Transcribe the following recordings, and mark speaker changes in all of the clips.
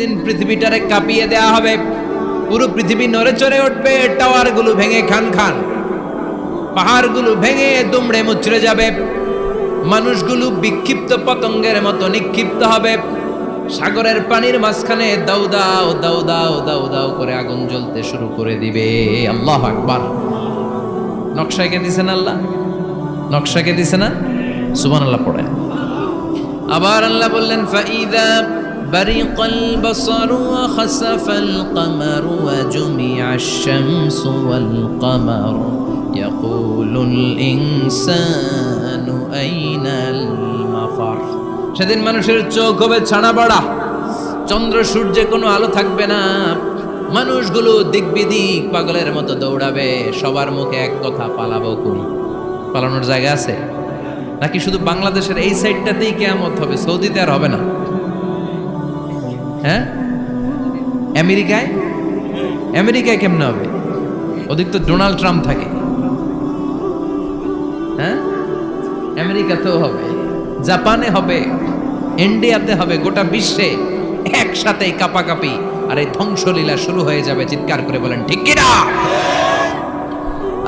Speaker 1: দিন পৃথিবীটারে কাঁপিয়ে দেয়া হবে, পুরো পৃথিবী নড়ে চড়ে উঠবে, টাওয়ারগুলো ভেঙে খান খান, পাহাড়গুলো ভেঙে দুমড়ে মুচড়ে যাবে, মানুষগুলো বিক্ষিপ্ত পতঙ্গের মতো নিক্ষিপ্ত হবে, সাগরের পানির মাঝখানে দাউ দাউ দাউ দাউ দাউ দাউ করে আগুন জ্বলতে শুরু করে দিবে। আল্লাহু আকবার। নকশা কে দিছেন আল্লাহ? নকশা কে দিছে না? সুবহানাল্লাহ পড়েন। আবার আল্লাহ বললেন ফাইদা برق البصر وخسف القمر وجمع الشمس والقمر يقول الإنسان أين المفر। সেদিন মানুষের চোখ হবে ছানা বড়া, চন্দ্র সূর্যে কোনো আলো থাকবে না, মানুষগুলো দিক বিদিক পাগলের মতো দৌড়াবে, সবার মুখে এক কথা, পালাবো কই? পালানোর জায়গা আছে নাকি শুধু বাংলাদেশের এই সাইডটাতেই কিয়ামত হবে? সৌদিতে আর হবে না? হ্যাঁ, আমেরিকায় কেমনে হবে? ওদিক তো ডোনাল্ড ট্রাম্প থাকে। হ্যাঁ, আমেরিকাতেও হবে, জাপানে হবে, ইন্ডিয়াতে হবে, গোটা বিশ্বে একসাথে কাপাকাপি আর এই ধ্বংসলীলা শুরু হয়ে যাবে। চিৎকার করে বলেন ঠিক কিনা?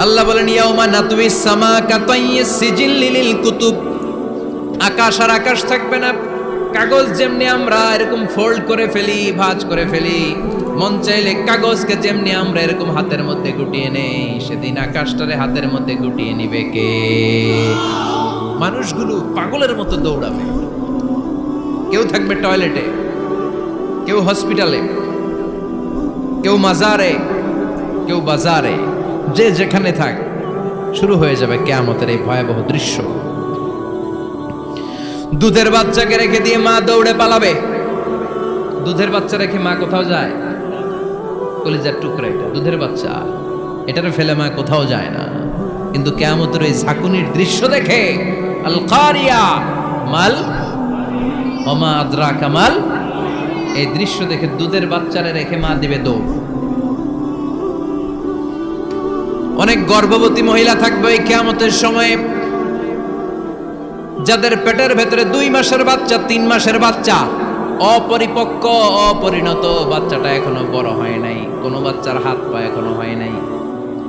Speaker 1: আল্লাহ বলেন ইয়াউমা নাতউইস সামা কাতাইয়িস সিজিল্লি লিল কুতুব। আকাশ আর আকাশ থাকবে না, কাগজ যেমনি আমরা এরকম ফোল্ড করে ফেলি, ভাঁজ করে ফেলি, মন চাইলে কাগজকে যেমনি আমরা এরকম হাতের মধ্যে গুটিয়ে নেই, সেদিন আকাশটারে হাতের মধ্যে গুটিয়ে নিবে কে? মানুষগুলো পাগলের মতো দৌড়াবে, কেউ থাকবে টয়লেটে, কেউ হসপিটালে, কেউ মাজারে, কেউ বাজারে, যে যেখানে থাক, শুরু হয়ে যাবে কিয়ামতের এই ভয়াবহ দৃশ্য। দুধের বাচ্চাকে রেখে দিয়ে মা দৌড়ে পালাবে। দুধের বাচ্চা রেখে মা কোথাও যায়? কলিজার টুকরা এটা, দুধের বাচ্চা, এটারে ফেলে মা কোথাও যায় না। কিন্তু কিয়ামতের এই ঝাঁকুনির দৃশ্য দেখে, আল কারিয়া মাল ওমা আদরাকা মাল, এই দৃশ্য দেখে দুধের বাচ্চারে রেখে মা দিবে দৌড়। অনেক গর্ভবতী মহিলা থাকবে এই কিয়ামতের সময়ে, যাদের পেটের ভেতরে 2 মাসের বাচ্চা, 3 মাসের বাচ্চা, অপরিপক্ক অপরিণত, বাচ্চাটা এখনো বড় হয় নাই, কোনো বাচ্চার হাত পা এখনো হয় নাই।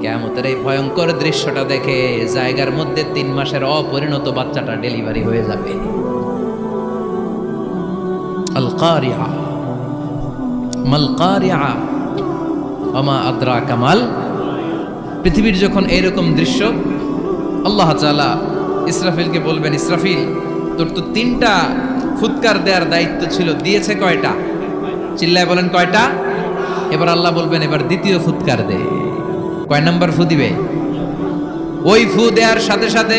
Speaker 1: কিয়ামতের এই ভয়ঙ্কর দৃশ্যটা দেখে জায়গার মধ্যে 3 মাসের অপরিণত বাচ্চাটা ডেলিভারি হয়ে যাবে। আল কারিয়া মাল কারিয়া ওমা আদরাকা মাল। পৃথিবীর যখন এইরকম দৃশ্য, আল্লাহ তাআলা ইসরাফিলকে বলবেন, ইসরাফিল তোর তো 3টা ফুৎকার দেওয়ার দায়িত্ব ছিল, দিয়েছে কয়টা? চিল্লায় বলেন কয়টা? এবার আল্লাহ বলবেন এবার দ্বিতীয় ফুৎকার দে। কয় নাম্বার ফু দিবে? ওই ফু দেওয়ার সাথে সাথে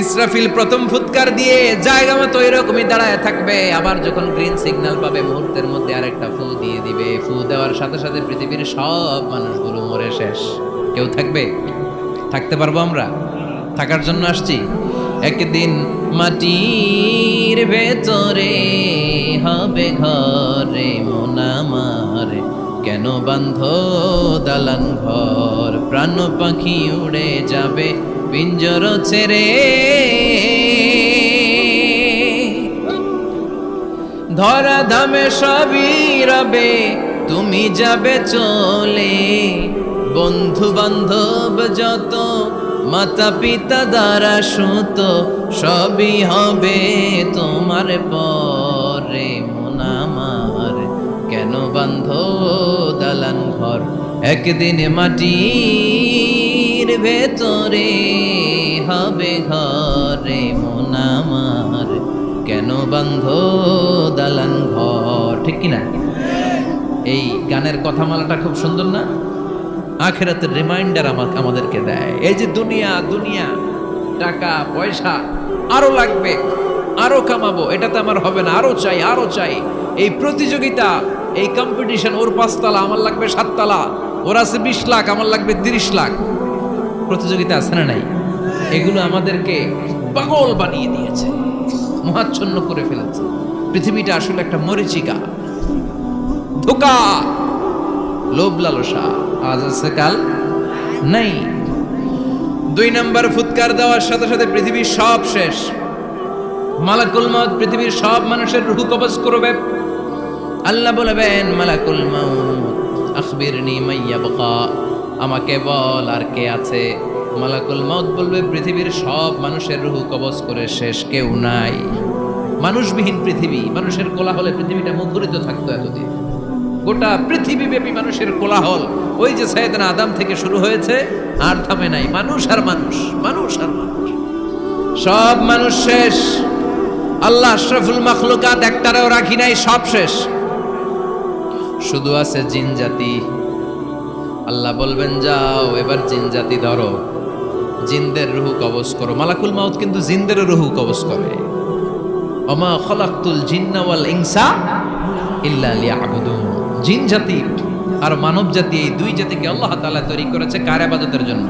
Speaker 1: ইসরাফিল প্রথম ফুৎকার দিয়ে জায়গা মতো এরকমই দাঁড়ায় থাকবে, আবার যখন গ্রিন সিগন্যাল পাবে মুহূর্তের মধ্যে আরেকটা ফু দিয়ে দিবে। ফু দেওয়ার সাথে সাথে পৃথিবীর সব মানুষগুলো মরে শেষ। কেউ থাকবে? থাকতে পারবো আমরা? থাকার জন্য আসছি। একদিন মাটির ভেতরে হবে ঘরে মন আমার, কেন বান্ধ দালান ঘর, প্রাণ পাখি উড়ে যাবে পিঞ্জর ছেড়ে, ধরা ধামে সবই রবে তুমি যাবে চলে, বন্ধু বান্ধব যত, মাতা পিতা দ্বারা সুত, সবই হবে তোমার পরে মন আমার, কেন বান্ধ দালান ঘর, একদিন মাটির ভেতরে হবে ঘরে মন আমার, কেন বান্ধ দালান ঘর। ঠিক কিনা? এই গানের কথামালাটা খুব সুন্দর না? আখিরাতের রিমাইন্ডার আমাদেরকে দেয়। এই যে দুনিয়া, টাকা পয়সা আরো লাগবে, আরো কামাবো, এটাতে আমার হবে না, আরো চাই, আরো চাই। এই প্রতিযোগিতা, এই কম্পিটিশন, ওর 5 তলা আমার লাগবে 7 তলা, ওর আছে 20 লাখ আমার লাগবে 30 লাখ, প্রতিযোগিতা আছে না নাই? এগুলো আমাদেরকে পাগল বানিয়ে দিয়েছে, মহাচ্ছন্ন করে ফেলেছে। পৃথিবীটা আসলে একটা মরীচিকা, ধোঁকা, লোভ লালসা, আজ আছে কাল নাই। 2 নাম্বার ফুৎকার দেওয়ার সাথে সাথে পৃথিবীর সব শেষ। মালাকুল মউত পৃথিবীর সব মানুষের রূহ কবজ করবে। আল্লাহ বলবেন মালাকুল মাউত আখবিরনি মাইয়াবকা, আমাকে বল আর কে আছে। মালাকুল মাউত বলবে পৃথিবীর সব মানুষের রূহ কবজ করে শেষ, কেউ নাই। মানুষবিহীন পৃথিবী, মানুষের কোলাহলে পৃথিবীটা মুখরিত থাকতো এতদিন। গোটা পৃথিবীব্যাপী মানুষের কোলাহল, ওই যে সাইয়েদনা আদম থেকে শুরু হয়েছে আর থামে নাই। মানুষ আর মানুষ, মানুষ আর মানুষ, সব মানুষ শেষ। আল্লাহ আশরাফুল মাখলুকাত একটারেও রাখি নাই, সব শেষ। শুধু আছে জিন জাতি। আল্লাহ বলবেন যাও এবার জিন জাতি ধরো, জিনদের রুহু কবজ করো। মালাকুল মাউত কিন্তু জিনদেরও রুহু কবজ করে। ওমা খলাকতুল জিন্না ওয়াল ইনসা ইল্লা লিয়াবুদুন। জিন জাতি আর মানব জাতি, এই দুই জাতিকে আল্লাহ তাআলা তৈরি করেছে কার ইবাদতের জন্য।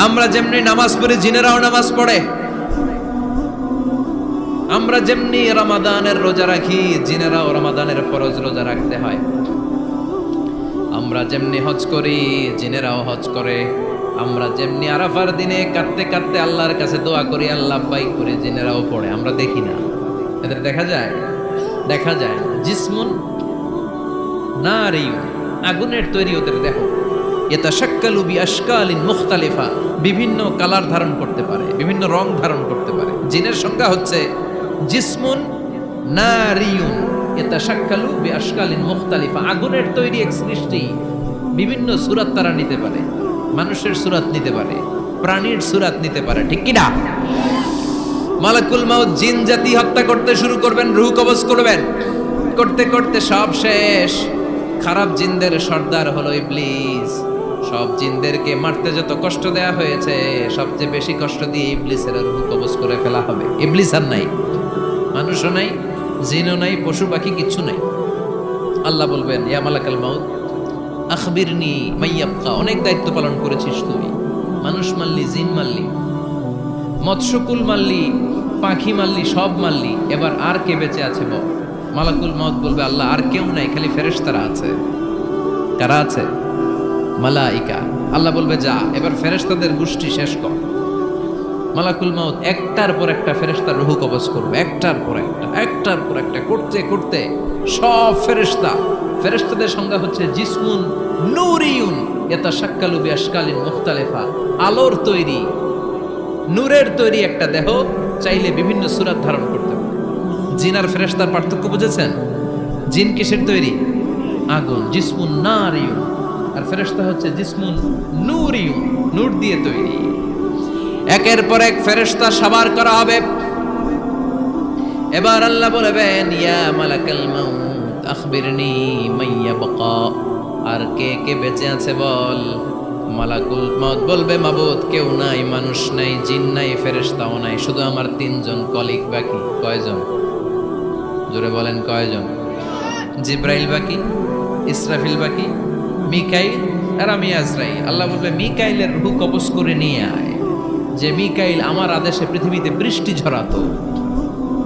Speaker 1: আমরা যেমনি নামাজ পড়ি, জিনেরাও নামাজ পড়ে। আমরা যেমনি রমাদানের রোজা রাখি, জিনেরাও রমাদানের ফরজ রোজা রাখতে হয়। আমরা যেমনি হজ করি, জিনেরাও হজ করে। আমরা যেমনি আরাফার দিনে কাঁদতে কাঁদতে আল্লাহর কাছে দোয়া করি, আল্লাহ বাইক করে, জিনেরাও পড়ে। আমরা দেখি না, এদের দেখা যায়? দেখা যায়। জিসমুন নারিয়ুন, আগুনের তৈরি ওদের দেহ। ইয়াতাশাক্কালু বিআশকালিন মুখতালিফা, বিভিন্ন কালার ধারণ করতে পারে, বিভিন্ন রং ধারণ করতে পারে। জিনের সংজ্ঞা হচ্ছে জিসমুন নারিয়ুন ইয়াতাশাক্কালু বিআশকালিন মুখতালিফা, আগুনের তৈরি এক সৃষ্টি। বিভিন্ন সূরত তারা নিতে পারে, মানুষের সূরত নিতে পারে, প্রাণীর সূরত নিতে পারে, ঠিক কি না? মালাকুল মাউত জিন জাতি হত্যা করতে শুরু করবেন, রূহ কবজ করবেন। করতে করতে সব শেষ। খারাপ জিনদের সর্দার হলো ইবলিস। সব জিনদেরকে মারতে যত কষ্ট দেয়া হয়েছে, সবচেয়ে বেশি কষ্ট দিয়ে ইবলিসের রূহ কবজ করে ফেলা হবে। ইবলিস আর নাই, মানুষও নাই, জিনও নাই, পশু পাখি কিচ্ছু নাই। আল্লাহ বলবেন ইয়া মালাকাল মাউত আখবিরনি মাইয়াবকা, অনেক দায়িত্ব পালন করেছিস তুই। মানুষ মারলি, জিন মারলি, মৎস্যকুল মারলি, পাখি মারলি, সব মারলি, এবার আর কে বেঁচে আছে বল? মালাকুল মাউত বলবে আল্লাহ আর কেউ নাই, খালি ফেরেশতারা আছে। কারা আছে? মালাইকা। আল্লাহ বলবে যা এবার ফেরেশতাদের গোষ্ঠী শেষ কর। মালাকুল মাউত একটার পর একটা ফেরেশতার রূহ কবজ করবে, একটার পর একটা, একটার পর একটা, করতে করতে সব ফেরেশতা। ফেরেশতাদের সংজ্ঞা হচ্ছে জিসমুন নূরিয়ুন ইয়াতাশাক্কালু বিআশকালিন মুখতালিফা, আলোর তৈরি, নূরের তৈরি একটা দেহ, চাইলে বিভিন্ন সূরত ধারণ করতে পারে। জিন আর ফেরেশতার পার্থক্য বুঝেছেন? জিন কিসের তৈরি? আগুন, জিসমুন নারিয়ুন। আর ফেরেশতা হচ্ছে জিসমুন নূরিয়ুন, নূর দিয়ে তৈরি। একের পর এক ফেরেশতা সাবার করা হবে। এবার আল্লাহ বলবেন ইয়া মালাকাল মাউত আখবিরনি মাইয়াবকা, আর কে কে বেঁচে আছে বল। মালাকুল মাউত বলবে মাবুদ কেউ নাই, মানুষ নাই, জিন নাই, ফেরেশতাও নাই, শুধু আমার তিনজন কলিগ বাকি। কয়জন? জোরে বলেন কয়জন? জিব্রাইল বাকি, ইসরাফিল বাকি, মিকাইল আর আমি আজরাইল। আল্লাহ বলবে মিকাইলের রূহ কবজ করে নিয়ে আয়। যে মিকাইল আমার আদেশে পৃথিবীতে বৃষ্টি ঝরাতো,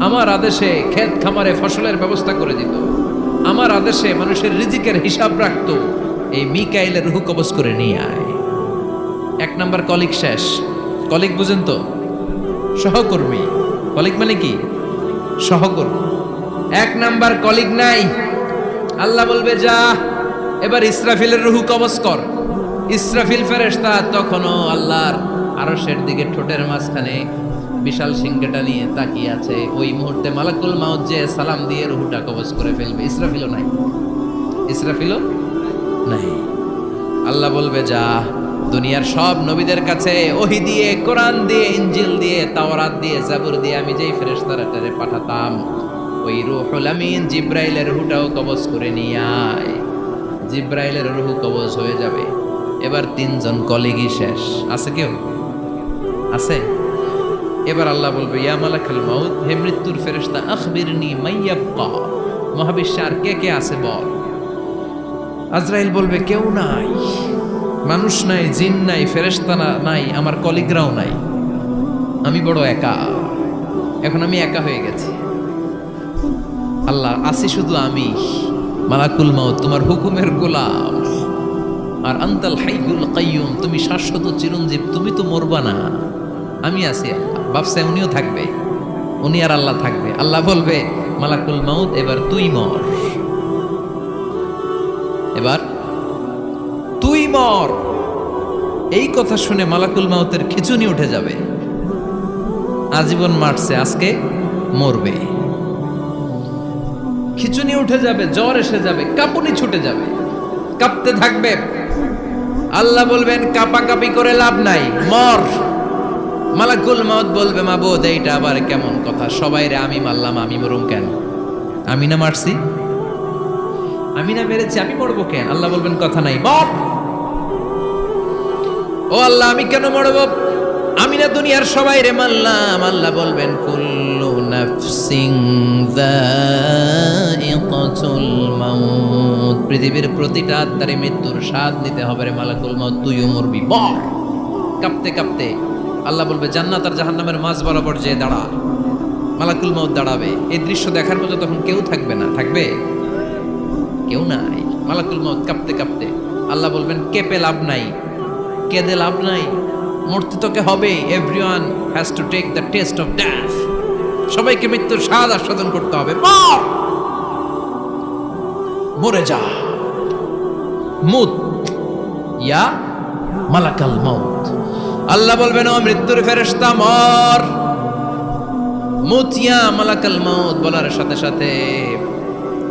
Speaker 1: আমার আদেশে ক্ষেত খামারে ফসলের ব্যবস্থা করে দিত, আমার আদেশে মানুষের রিজিকের হিসাব রাখতো, এই মিকাইলের রূহ কবজ করে নিয়ে আয়। এক নাম্বার কলিগ শেষ। কলিগ বুঝেন তো? সহকর্মী। কলিগ মানে কি? সহকর্মী। এক নাম্বার কলিগ নাই। আল্লাহ বলবে যা এবার ইসরাফিলের রূহ কবজ কর। ইসরাফিল ফেরেশতা তখনও আল্লাহর আরশের দিকে ঠোঁটের মাঝখানে বিশাল সিংহটা নিয়ে তাকিয়ে আছে। ওই মুহূর্তে মালাকুল মাউত যে সালাম দিয়ে রূহটা কবজ করে ফেলবে। ইসরাফিলও নাই, ইসরাফিলও নাই। আল্লাহ বলবে যা দুনিয়ার সব নবীদের কাছে ওহী দিয়ে, কোরআন দিয়ে, ইনজিল দিয়ে, তাওরাত দিয়ে, জাবুর দিয়ে আমি যেই ফেরেশতারে পাঠাতাম, ওই রূহুল আমিন জিব্রাইলের রূহটাও কবজ করে নিয়ে আয়। জিব্রাইলের রূহ কবজ হয়ে যাবে। এবার তিনজন কলিগই শেষ। আছে কেউ? আছে? এবার আল্লাহ বলবে ইয়া মালাকাল মাউত, হে মৃত্যুর ফেরেশতা আখবিরনি মাইয়াবকা, মহাবিশ্বে আর কে কে আছে বল। আজরাইল বলবে কেউ নাই, মানুষ নাই, জিন নাই, ফেরেশতা নাই, আমার কলিগরাও নাই, আমি বড় একা। এখন আমি একা হয়ে গেছি। আল্লাহ আছি শুধু আমি। মালাকুল মাউত তোমার হুকুমের গোলাম। আর আনতাল হাইয়ুল কাইয়ুম, তুমি শাশ্বত চিরঞ্জীব, তুমি তো মরবা না, আমি আছি। আল্লাহ ভাবছে উনিও থাকবে, উনি আর আল্লাহ থাকবে। আল্লাহ বলবে মালাকুল মাউত এবার তুই মর। এবার তুই মর, এই কথা শুনে মালাকুল মাউতের খিচুনি উঠে যাবে। আজীবন মারছে, আজকে মরবে। খিচুনি উঠে যাবে, জ্বর এসে যাবে, কাঁপুনি ছুটে যাবে, কাঁপতে থাকবে। আল্লাহ বলবেন কাঁপাকাঁপি করে লাভ নাই, মর। মালাকুল মাউত বলবে মাবুদ এইটা আবার কেমন কথা, সবাই রে আমি মারলাম, আমি মরুম কেন? আমি না মারছি, আমি না মেরেছি, আমি মরবো কেন? আল্লাহ বলবেন কথা নাই, মর। ও আল্লাহ আমি কেন মরবো? আমি না দুনিয়ার সবাই রে মারলাম। আল্লাহ বলবেন কুল্লু নাফসিন যায়িকাতুল মাউত, পৃথিবীর প্রতিটা আত্মারে মৃত্যুর স্বাদ নিতে হবে রে মালাকুল মাউত, তুইও মরবি, মর। কাঁপতে কাঁপতে আল্লাহ বলবে জান্নাত আর জাহান্নামের মাঝ বরাবর যে দাঁড়া। মালাকুল মাউত দাঁড়াবে, এই দৃশ্য দেখার মতো তখন কেউ থাকবে না, থাকবে কেউ নাই। মালাকুল মাউত কাঁপতে কাঁপতে আল্লাহ বলবেন কেঁপে লাভ নাই, কেঁদে লাভ নাই, মরতে তোকে হবে। Everyone has to take the test of death, সবাইকে মৃত্যুর স্বাদ আস্বাদন করতে হবে। মর, মরে যা। মুত ইয়া মালাকাল মাউত। আল্লাহ বলবেন ও মৃত্যুর ফেরেশতা মর। মুত ইয়া মালাকাল মাউত বলার সাথে সাথে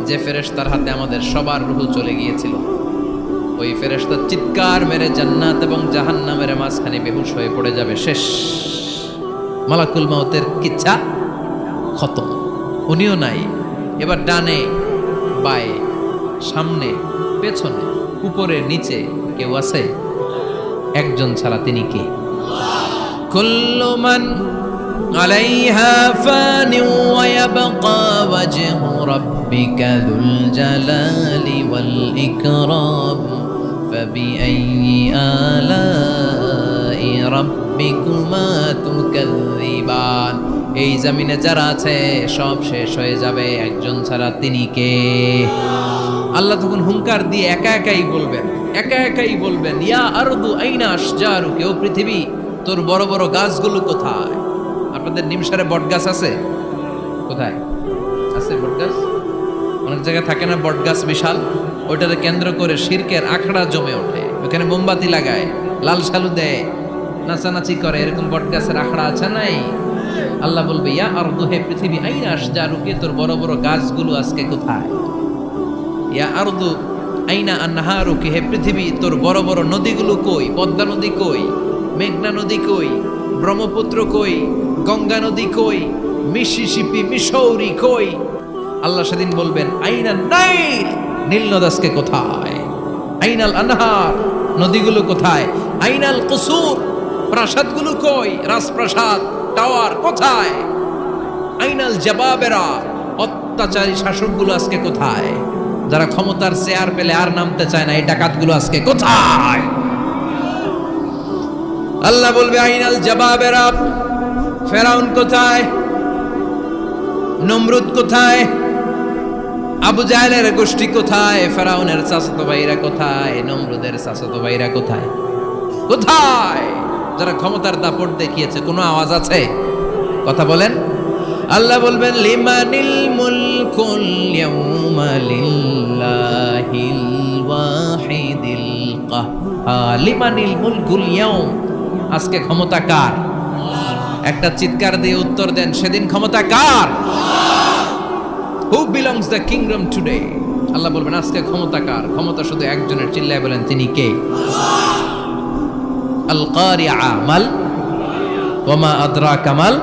Speaker 1: যে ফেরেশতার হাতে আমাদের সবার রূহ চলে গিয়েছিল, ওই ফেরেশতা চিৎকার মেরে জান্নাত এবং জাহান্নামের মাঝখানে বেহুশ হয়ে পড়ে যাবে, শেষ। মালাকুল মাউতের কিচ্ছা খতম, উনিও নাই। এবার ডানে বায়ে সামনে পেছনে উপরে নিচে কেউ আছে? একজন ছাড়া, তিনি কে? কুল্লু মান আলাইহা ফানি ওয়া ইয়াবকা ওয়াজহু রাব্বিকা যুল জালালি ওয়াল ইকরাম ফাবিআইয়ি আলাই রাব্বিকুমা তুকাযযিবান। এই জমিনে যারা আছে সব শেষ হয়ে যাবে, একজন ছাড়া, তিনি কে? আল্লাহ তখন হুঙ্কার দিয়ে একা একাই বলবেন, একা একাই বলবেন ইয়া আরদু আইনা আশজারুকা, ও পৃথিবী তোর বড় বড় গাছগুলো কোথায়? আপনাদের নিমসারে বট গাছ আছে? কোথায় আছে বট গাছ? অনেক জায়গায় থাকে না বট গাছ বিশাল, ওইটাকে কেন্দ্র করে শিরকের আখড়া জমে ওঠে, ওখানে মোমবাতি লাগায়, লাল সালু দেয়, নাচানাচি করে, এরকম বট গাছের আখড়া আছে নাই? আল্লাহ বলবে ইয়া আরদু, হে পৃথিবী, আইনা আশজারুকা, তোর বড় বড় গাছগুলো আজকে কোথায়? ইয়া আরদু আইনা আনহারুকা, হে পৃথিবী তোর বড় বড় নদীগুলো কই? পদ্মা নদী কই? মেঘনা নদী কই? ব্রহ্মপুত্র কই? গঙ্গা নদী কই? মিসিসিপি, মিসৌরি কই? আল্লাহ সেদিন বলবেন আইনা নাইল, নীল নদ আজকে কোথায়? আইনাল আনহার, নদীগুলো কোথায়? আইনাল কুসুর, প্রাসাদগুলো কই? রাজপ্রাসাদ, টাওয়ার কোথায়? আইনাল জাবাবেরা, অত্যাচারী শাসকগুলো আজকে কোথায়? যারা ক্ষমতার চেয়ার পেলে আর নামতে চায় না, এই ডাকাতগুলো আজকে কোথায়? আল্লাহ বলবে আইনাল জাবাবেরা, ফেরাউন কোথায়? নমরুদ কোথায়? আবু জাহেলের গোষ্ঠী কোথায়? ফেরাউনের চাচাতো ভাইরা কোথায়? নমরুদের চাচাতো ভাইরা কোথায়? কোথায়? যারা ক্ষমতার দাপট দেখিয়েছে, কোনো আওয়াজ আছে? কথা বলেন। আল্লাহ বলবেন লিমানিল মুলকুল ইয়াউমা লিল্লাহিল ওয়াহিদিল কাহ্হার, লিমানিল মুলকুল ইয়াউম, আজকে ক্ষমতা কার? একটা চিৎকার দিয়ে উত্তর দেন, সেদিন ক্ষমতা কার? Who belongs the kingdom today? Allah বলবেন আজকে ক্ষমতা কার? ক্ষমতা শুধু একজনের, চিল্লায় বলেন তিনি কে? আল কারিআ মাল ওয়া মা আদরাকা মাল